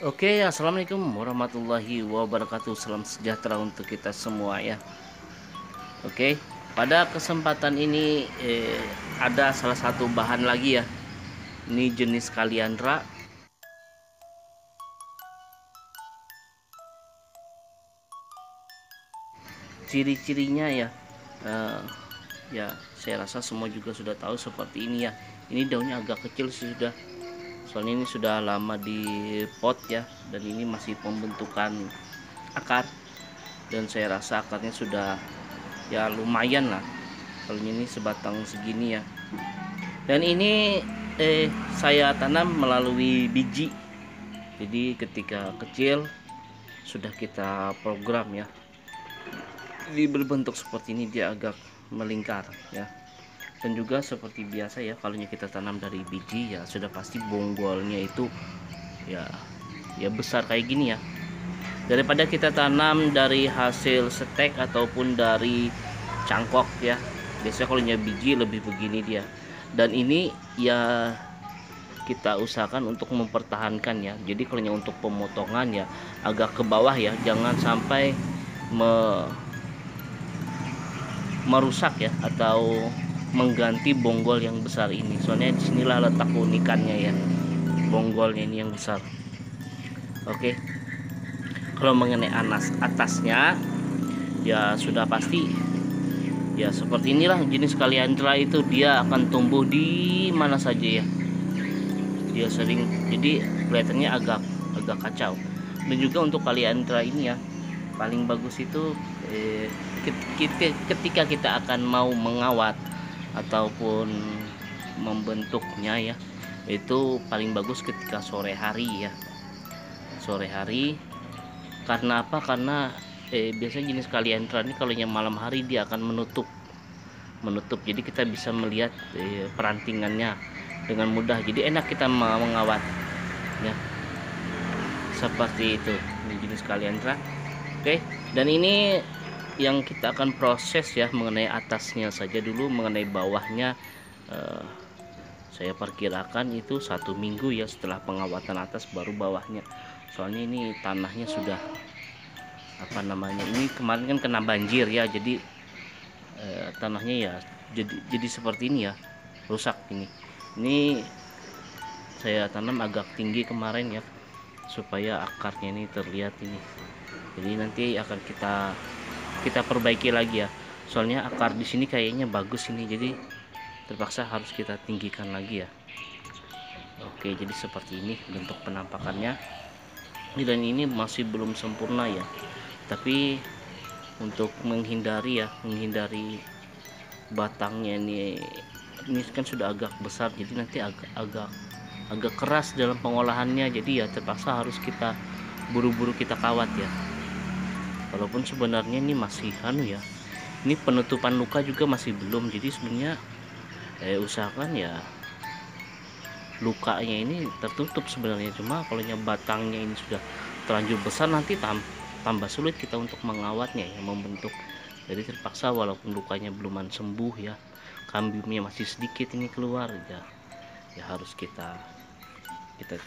Oke, assalamualaikum warahmatullahi wabarakatuh. Salam sejahtera untuk kita semua ya. Oke, pada kesempatan ini ada salah satu bahan lagi ya. Ini jenis kaliandra. Ciri-cirinya ya, eh, ya saya rasa semua juga sudah tahu seperti ini ya. Ini daunnya agak kecil sudah. Soalnya ini sudah lama di pot ya, dan ini masih pembentukan akar. Dan saya rasa akarnya sudah ya lumayan lah, kalau ini sebatang segini ya. Dan ini saya tanam melalui biji, jadi ketika kecil sudah kita program ya, jadi berbentuk seperti ini, dia agak melingkar ya. Dan juga seperti biasa ya, kalau kita tanam dari biji ya sudah pasti bonggolnya itu ya besar kayak gini ya, daripada kita tanam dari hasil stek ataupun dari cangkok ya. Biasanya kalau biji lebih begini dia. Dan ini ya kita usahakan untuk mempertahankan ya. Jadi kalau untuk pemotongan ya agak ke bawah ya, jangan sampai merusak ya atau mengganti bonggol yang besar ini. Soalnya disinilah letak keunikannya ya, bonggolnya ini yang besar. Oke, kalau mengenai atasnya ya sudah pasti ya seperti inilah jenis kaliandra itu, dia akan tumbuh di mana saja ya. Dia sering, jadi kelihatannya agak agak kacau. Dan juga untuk kaliandra ini ya, paling bagus itu ketika kita akan mau mengawat ataupun membentuknya ya, itu paling bagus ketika sore hari ya. Sore hari, karena apa? Karena biasanya jenis kaliandra ini kalau yang malam hari dia akan menutup, jadi kita bisa melihat perantingannya dengan mudah, jadi enak kita mengawat ya, seperti itu. Ini jenis kaliandra. Oke, dan ini yang kita akan proses ya, mengenai atasnya saja dulu. Mengenai bawahnya saya perkirakan itu 1 minggu ya setelah pengawatan atas, baru bawahnya. Soalnya ini tanahnya sudah apa namanya, ini kemarin kan kena banjir ya, jadi tanahnya ya jadi seperti ini ya, rusak. Ini saya tanam agak tinggi kemarin ya, supaya akarnya ini terlihat ini. Jadi nanti akan kita perbaiki lagi ya, soalnya akar di sini kayaknya bagus ini, jadi terpaksa harus kita tinggikan lagi ya. Oke, jadi seperti ini bentuk penampakannya. Dan ini masih belum sempurna ya, tapi untuk menghindari batangnya ini kan sudah agak besar, jadi nanti agak keras dalam pengolahannya, jadi ya terpaksa harus kita buru-buru kita kawat ya. Walaupun sebenarnya ini masih ya, ini penutupan luka juga masih belum, jadi sebenarnya usahakan ya lukanya ini tertutup sebenarnya. Cuma kalau batangnya ini sudah terlanjur besar, nanti tambah sulit kita untuk mengawatnya ya, membentuk. Jadi terpaksa walaupun lukanya belum sembuh ya, kambiumnya masih sedikit ini keluar ya harus kita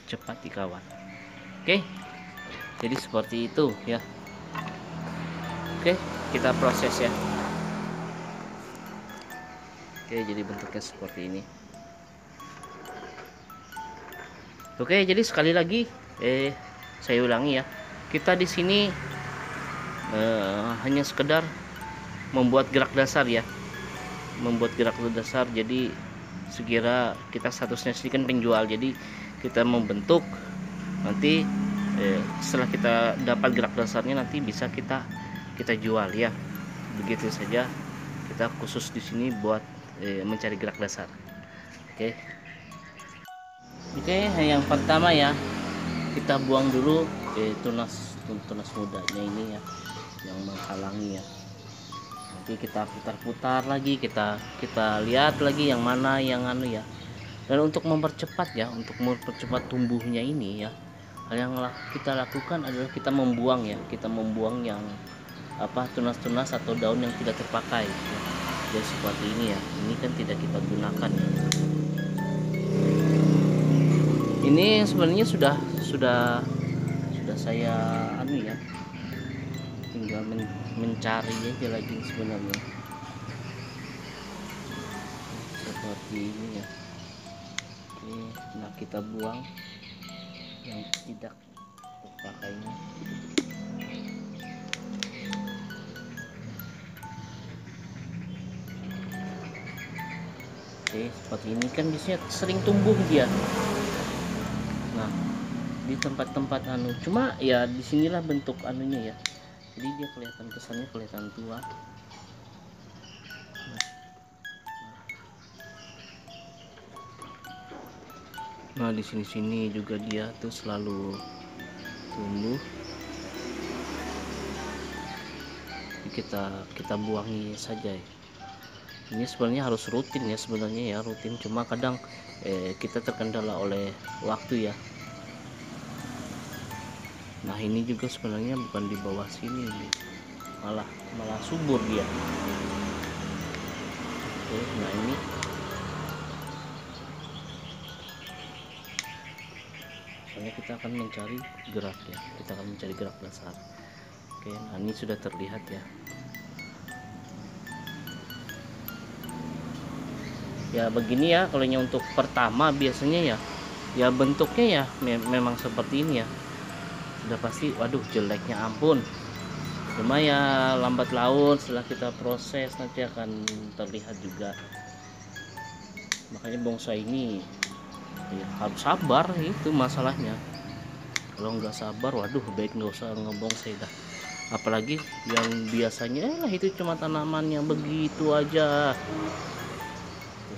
cepat dikawat. Oke, jadi seperti itu ya. Oke, kita proses ya. Oke, jadi bentuknya seperti ini. Oke, jadi sekali lagi saya ulangi ya, kita di sini hanya sekedar membuat gerak dasar ya, jadi sekira kita statusnya sini kan penjual, jadi kita membentuk. Nanti setelah kita dapat gerak dasarnya, nanti bisa kita jual ya. Begitu saja, kita khusus di sini buat mencari gerak dasar. Oke, yang pertama ya, kita buang dulu tunas mudanya ini ya, yang menghalangi ya. Nanti kita putar-putar lagi, kita lihat lagi yang mana yang ya. Dan untuk mempercepat tumbuhnya ini ya, hal yang kita lakukan adalah kita membuang yang tunas-tunas atau daun yang tidak terpakai ya. Jadi seperti ini ya, ini kan tidak kita gunakan ya. Ini sebenarnya sudah sudah saya anu ya, tinggal mencari aja lagi sebenarnya seperti ini ya. Oke, nah kita buang yang tidak terpakainya. Oke, seperti ini kan biasanya sering tumbuh dia. Nah, di tempat-tempat anu, cuma ya disinilah bentuk anunya ya, jadi dia kelihatan, kesannya kelihatan tua. Nah, di sini-sini juga dia tuh selalu tumbuh. Kita buangi saja ya. Ini sebenarnya harus rutin ya, sebenarnya ya rutin, cuma kadang kita terkendala oleh waktu ya. Nah, ini juga sebenarnya bukan di bawah sini, malah subur dia. Oke, nah ini soalnya kita akan mencari gerak ya, kita akan mencari gerak dasar. Oke, nah ini sudah terlihat ya. Ya begini ya, kalau untuk pertama biasanya ya bentuknya ya memang seperti ini ya. Sudah pasti, waduh jeleknya ampun. Cuma ya lambat laun setelah kita proses nanti akan terlihat juga. Makanya bonsai ini ya harus sabar, itu masalahnya. Kalau nggak sabar, waduh baik nggak usah ngebonsai dah. Apalagi yang biasanya lah itu cuma tanamannya begitu aja,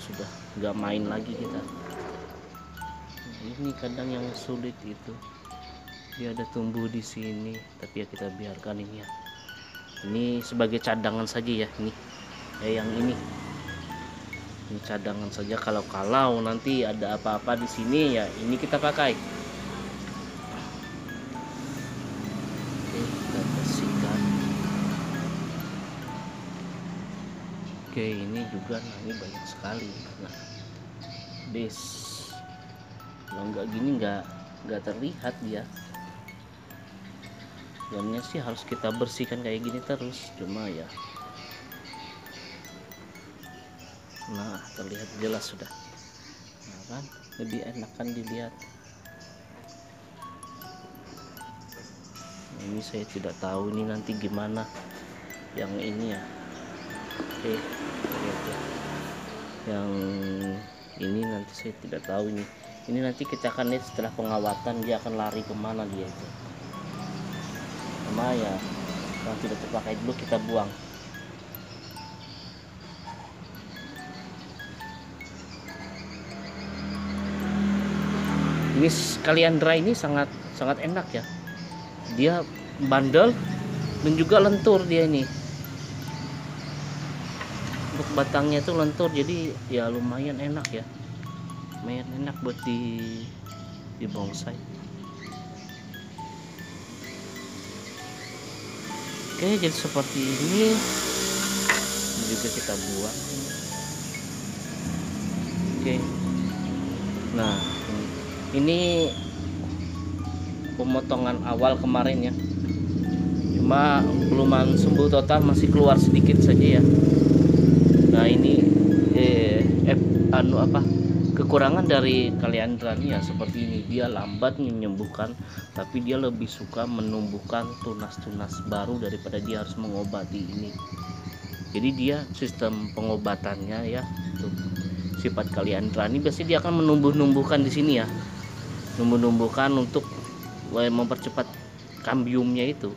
sudah nggak main lagi kita. Nah, ini kadang yang sulit itu, dia ada tumbuh di sini, tapi ya kita biarkan ini ya. Ini sebagai cadangan saja ya, ini ya yang ini cadangan saja. Kalau nanti ada apa-apa di sini ya ini kita pakai. Oke, kita bersihkan. Oke, ini juga, nah ini banyak sekali. Nah, kalau nggak gini nggak terlihat dia. Sebenarnya sih harus kita bersihkan kayak gini terus, cuma ya, nah terlihat jelas sudah. Nah kan lebih enak kan dilihat. Nah, ini saya tidak tahu ini nanti gimana yang ini ya. Oke, lihat ya. Yang ini nanti saya tidak tahu ini nanti kita akan lihat setelah pengawatan dia akan lari kemana dia itu. Sama ya yang tidak terpakai dulu kita buang. Ini Kaliandra ini sangat enak ya, dia bandel dan juga lentur dia ini. Untuk batangnya itu lentur, jadi ya lumayan enak ya, lumayan enak buat di bonsai. Oke, jadi seperti ini juga kita buang. Oke, nah ini pemotongan awal kemarin ya, cuma belum sembuh total, masih keluar sedikit saja ya. Nah ini kekurangan dari Kaliandra ini ya seperti ini, dia lambat menyembuhkan, tapi dia lebih suka menumbuhkan tunas-tunas baru daripada dia harus mengobati ini. Jadi dia sistem pengobatannya ya, untuk sifat Kaliandra ini biasanya dia akan menumbuhkan di sini ya, menumbuhkan untuk mempercepat kambiumnya itu.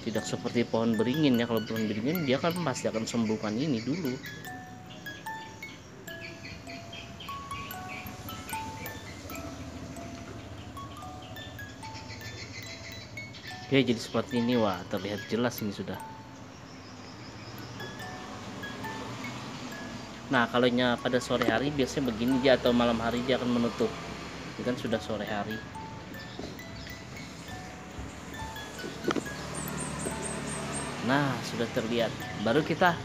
Tidak seperti pohon beringin ya, kalau pohon beringin dia kan pasti akan sembuhkan ini dulu. Oke, jadi seperti ini, wah terlihat jelas ini sudah. Nah, kalau pada sore hari biasanya begini dia, atau malam hari dia akan menutup. Ini kan sudah sore hari. Nah, sudah terlihat. Baru kita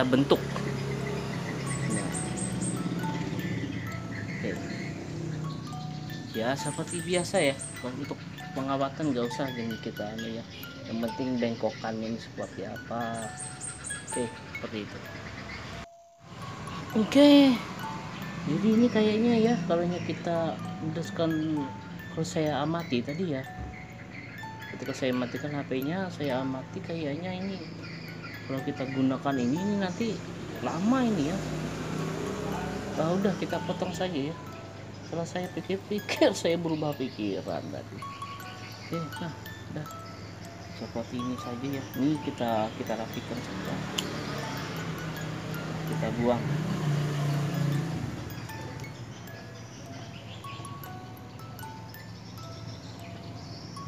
bentuk. Nah. Oke. Ya seperti biasa ya, untuk pengawatan nggak usah jadi kita ya, yang penting bengkokannya ini seperti apa. Oke, seperti itu. Oke, jadi ini kayaknya ya, kalau kita udahkan, kalau saya amati tadi ya, ketika saya matikan HP-nya, saya amati kayaknya ini kalau kita gunakan ini nanti lama ini ya. Udah kita potong saja ya. Setelah saya pikir-pikir, saya berubah pikiran tadi. Oke, nah udah seperti ini saja ya. Ini kita rapikan saja, kita buang.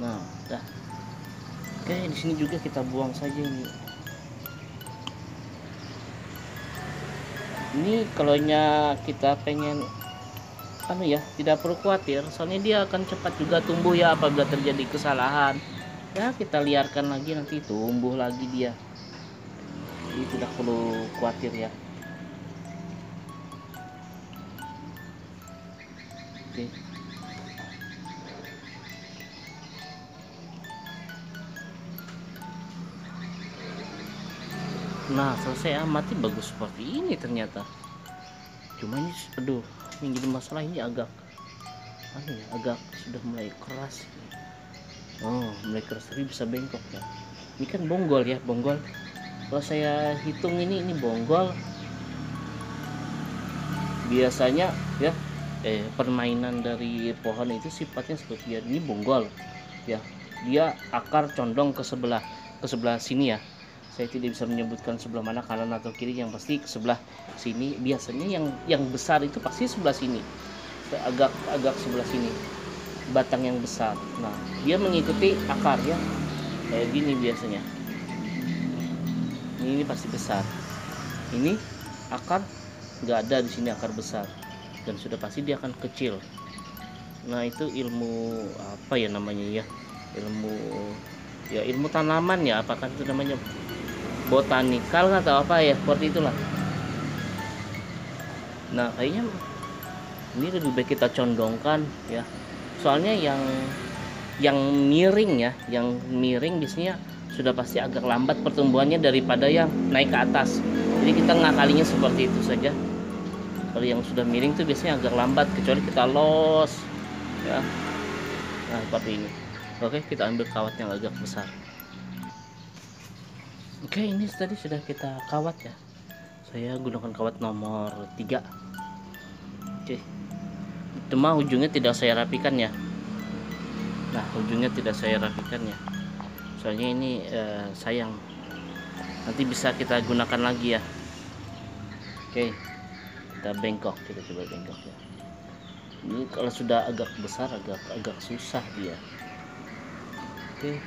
Nah udah. Oke, di sini juga kita buang saja ini. Ini kalau kita pengen ya, tidak perlu khawatir, soalnya dia akan cepat juga tumbuh ya apabila terjadi kesalahan. Ya kita liarkan lagi, nanti tumbuh lagi dia. Jadi tidak perlu khawatir ya. Oke. Nah selesai amati, bagus seperti ini ternyata. Cuma ini aduh, yang jadi masalah ini agak agak sudah mulai keras. Mulai keras, tapi bisa bengkok ya. Ini kan bonggol ya, bonggol. Kalau saya hitung ini bonggol. Biasanya ya, permainan dari pohon itu sifatnya seperti ini, bonggol ya. Dia akar condong ke sebelah sini ya. Saya tidak bisa menyebutkan sebelah mana, kanan atau kiri, yang pasti ke sebelah sini. Biasanya yang besar itu pasti sebelah sini, agak sebelah sini, batang yang besar. Nah dia mengikuti akar ya, kayak gini biasanya. Ini pasti besar. Ini akar nggak ada di sini, akar besar, dan sudah pasti dia akan kecil. Nah itu ilmu apa ya namanya ya, ilmu tanaman ya, apakah itu namanya botanikal atau apa ya, seperti itulah. Nah kayaknya ini lebih baik kita condongkan ya, soalnya yang miring ya, yang miring biasanya sudah pasti agak lambat pertumbuhannya daripada yang naik ke atas. Jadi kita ngakalinya seperti itu saja. Kalau yang sudah miring itu biasanya agak lambat, kecuali kita los ya. Nah seperti ini. Oke, kita ambil kawat yang agak besar. Oke, ini tadi sudah kita kawat ya. Saya gunakan kawat nomor 3. Oke. Cuma ujungnya tidak saya rapikan ya. Nah, ujungnya tidak saya rapikan ya. Soalnya ini sayang. Nanti bisa kita gunakan lagi ya. Oke. Kita bengkok, kita coba bengkok ya. Ini kalau sudah agak besar agak susah dia. Oke.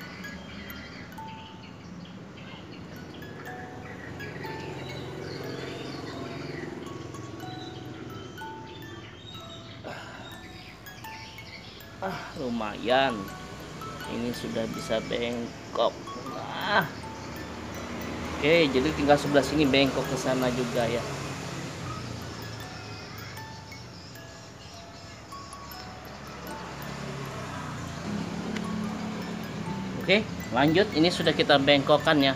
Lumayan, ini sudah bisa bengkok. Oke, jadi tinggal sebelah sini bengkok ke sana juga ya. Oke, lanjut. Ini sudah kita bengkokkan ya.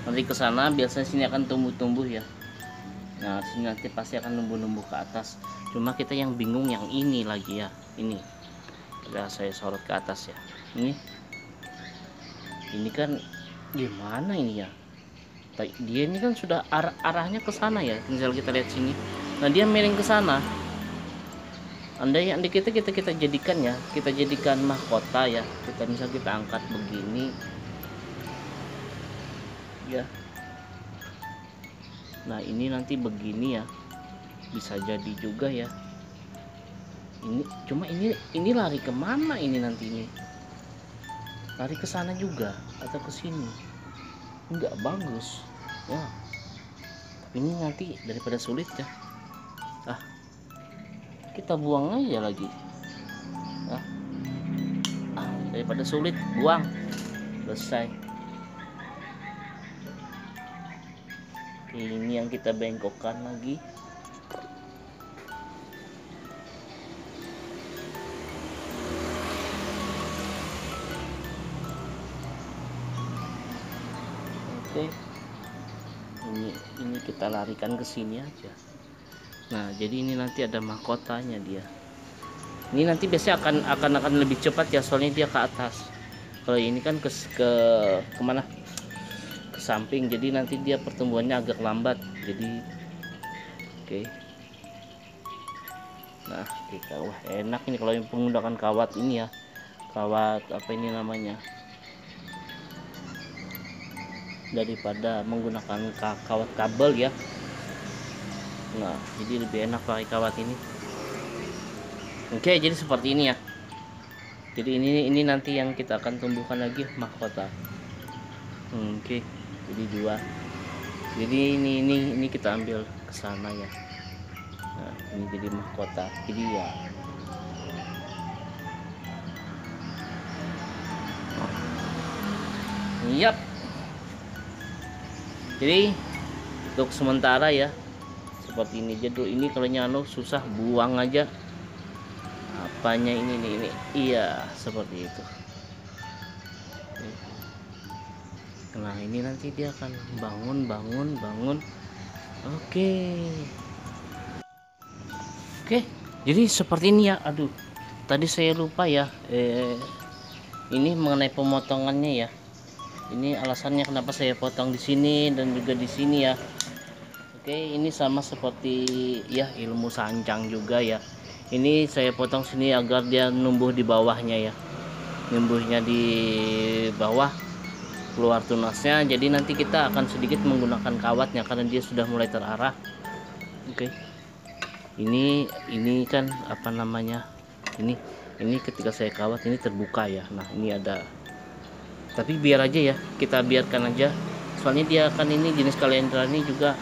Nanti ke sana biasanya sini akan tumbuh-tumbuh ya. Nah, sini nanti pasti akan numbuh-numbuh ke atas. Cuma kita yang bingung yang ini lagi ya. Ini. Udah saya sorot ke atas ya. Ini kan gimana ini ya? Dia ini kan sudah arahnya ke sana ya. Misal kita lihat sini. Nah, dia miring ke sana. Andai kita jadikan ya, kita jadikan mahkota ya. Misal kita angkat begini. Ya. Nah, ini nanti begini ya. Bisa jadi juga ya. Ini cuma ini lari kemana ini nanti ini? Lari ke sana juga atau ke sini? Enggak bagus. Ya. Tapi ini nanti daripada sulit ya. Kita buang aja lagi. Daripada sulit, buang. Selesai. Ini yang kita bengkokkan lagi. Oke, ini kita larikan ke sini aja. Nah, jadi ini nanti ada mahkotanya dia. Ini nanti biasanya akan lebih cepat ya, soalnya dia ke atas. Kalau ini kan ke kemana? Ke samping, jadi nanti dia pertumbuhannya agak lambat. Jadi oke. Nah, kita wah enak ini kalau menggunakan kawat ini ya. Kawat apa ini namanya? Daripada menggunakan kawat kabel ya. Nah, jadi lebih enak pakai kawat ini. Oke, jadi seperti ini ya. Jadi ini nanti yang kita akan tumbuhkan lagi mahkota. Oke, jadi 2. Jadi ini kita ambil ke sana ya. Nah, ini jadi mahkota. Jadi ya. Yap. Jadi untuk sementara ya seperti ini aja dulu. Ini kalau nyano susah, buang aja apanya ini. Iya, seperti itu. Nah, ini nanti dia akan bangun. Oke. Jadi seperti ini ya. Aduh, tadi saya lupa ya. Ini mengenai pemotongannya ya. Ini alasannya kenapa saya potong di sini dan juga di sini ya. Oke, ini sama seperti ya ilmu sancang juga ya. Ini saya potong sini agar dia numbuh di bawahnya ya. Numbuhnya di bawah, keluar tunasnya. Jadi nanti kita akan sedikit menggunakan kawatnya karena dia sudah mulai terarah. Oke. Ini kan apa namanya? Ini ketika saya kawat ini terbuka ya. Nah, ini ada, tapi biar aja ya, kita biarkan aja, soalnya dia akan ini jenis kalendra ini juga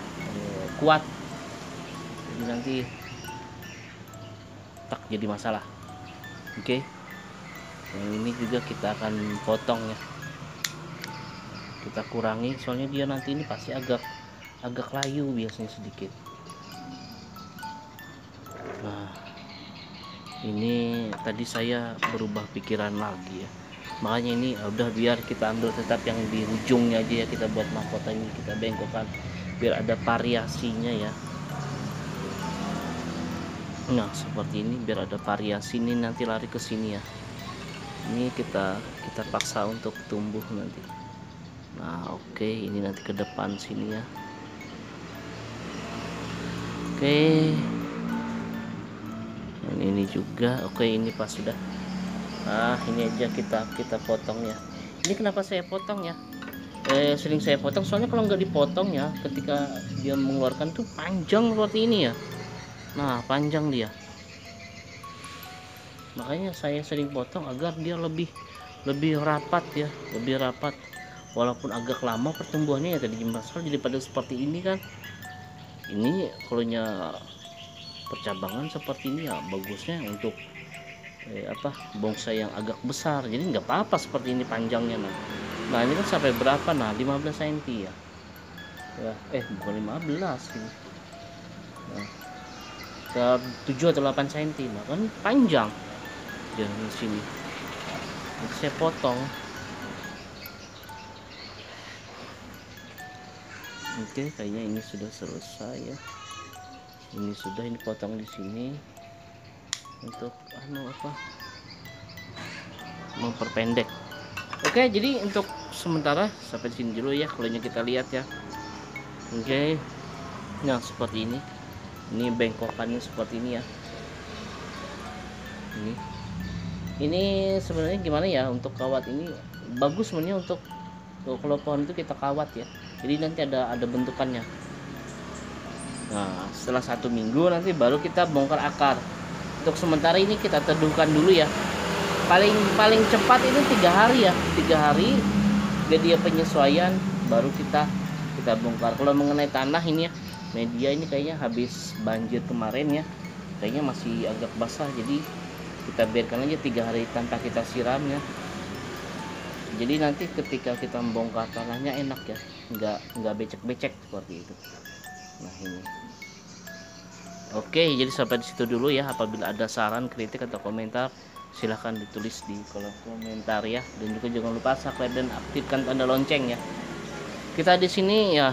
kuat, jadi nanti tak jadi masalah. Oke. Yang ini juga kita akan potong ya, kita kurangi soalnya dia nanti ini pasti agak layu biasanya sedikit. Nah, ini tadi saya berubah pikiran lagi ya, makanya ini udah biar kita ambil tetap yang di ujungnya aja ya, kita buat mahkota ini kita bengkokkan biar ada variasinya ya. Nah, seperti ini biar ada variasi. Ini nanti lari ke sini ya, ini kita paksa untuk tumbuh nanti. Nah, oke, ini nanti ke depan sini ya. Oke, dan ini juga oke, ini pas sudah. Nah, ini aja kita potong ya. Ini kenapa saya potong ya, sering saya potong soalnya kalau nggak dipotong ya, ketika dia mengeluarkan tuh panjang seperti ini ya. Nah, panjang dia, makanya saya sering potong agar dia lebih rapat ya, lebih rapat. Walaupun agak lama pertumbuhannya ya tadi jembasal, daripada seperti ini kan. Ini kalau percabangan seperti ini ya bagusnya untuk bonsai yang agak besar, jadi nggak apa-apa seperti ini panjangnya. Nah, ini kan sampai berapa? Nah, 15 cm ya, bukan 15 ini. Nah, ke 7 atau 8 cm, nah kan panjang dia di sini. Nanti saya potong. Oke, kayaknya ini sudah selesai ya. Ini sudah, ini potong di sini untuk memperpendek. Oke, jadi untuk sementara sampai sini dulu ya, kalau kita lihat ya. Oke, nah seperti ini bengkokannya seperti ini ya. Ini sebenarnya gimana ya, untuk kawat ini bagus sebenarnya untuk kalau pohon itu kita kawat ya, jadi nanti ada bentukannya. Nah, setelah 1 minggu nanti baru kita bongkar akar. Untuk sementara ini kita teduhkan dulu ya, paling cepat itu 3 hari ya, 3 hari jadi penyesuaian, baru kita bongkar. Kalau mengenai tanah ini ya, media ini kayaknya habis banjir kemarin ya, kayaknya masih agak basah, jadi kita biarkan aja 3 hari tanpa kita siram ya. Jadi nanti ketika kita membongkar tanahnya enak ya, nggak becek-becek seperti itu. Nah, ini oke, jadi sampai di situ dulu ya. Apabila ada saran, kritik atau komentar, silahkan ditulis di kolom komentar ya. Dan juga jangan lupa subscribe dan aktifkan tanda lonceng ya. Kita di sini ya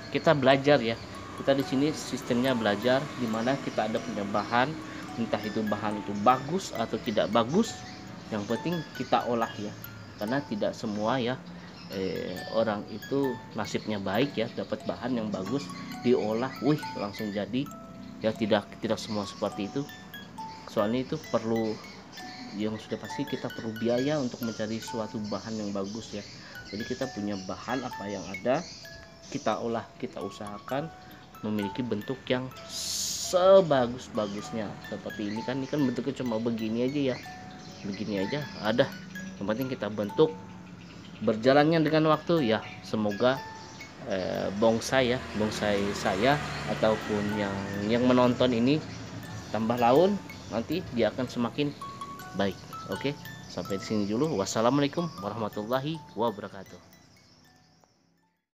kita belajar ya. Kita di sini sistemnya belajar, dimana kita ada punya bahan, entah itu bahan itu bagus atau tidak bagus, yang penting kita olah ya. Karena tidak semua ya orang itu nasibnya baik ya, dapat bahan yang bagus diolah, wih langsung jadi ya. Tidak semua seperti itu. Soalnya itu perlu, yang sudah pasti kita perlu biaya untuk mencari suatu bahan yang bagus ya. Jadi kita punya bahan apa yang ada, kita olah, kita usahakan memiliki bentuk yang sebagus-bagusnya. Seperti ini kan bentuknya cuma begini aja ya, begini aja ada. Yang penting kita bentuk. Berjalannya dengan waktu ya, semoga bonsai saya ataupun yang menonton ini tambah laun, nanti dia akan semakin baik. Oke, sampai di sini dulu. Wassalamualaikum warahmatullahi wabarakatuh.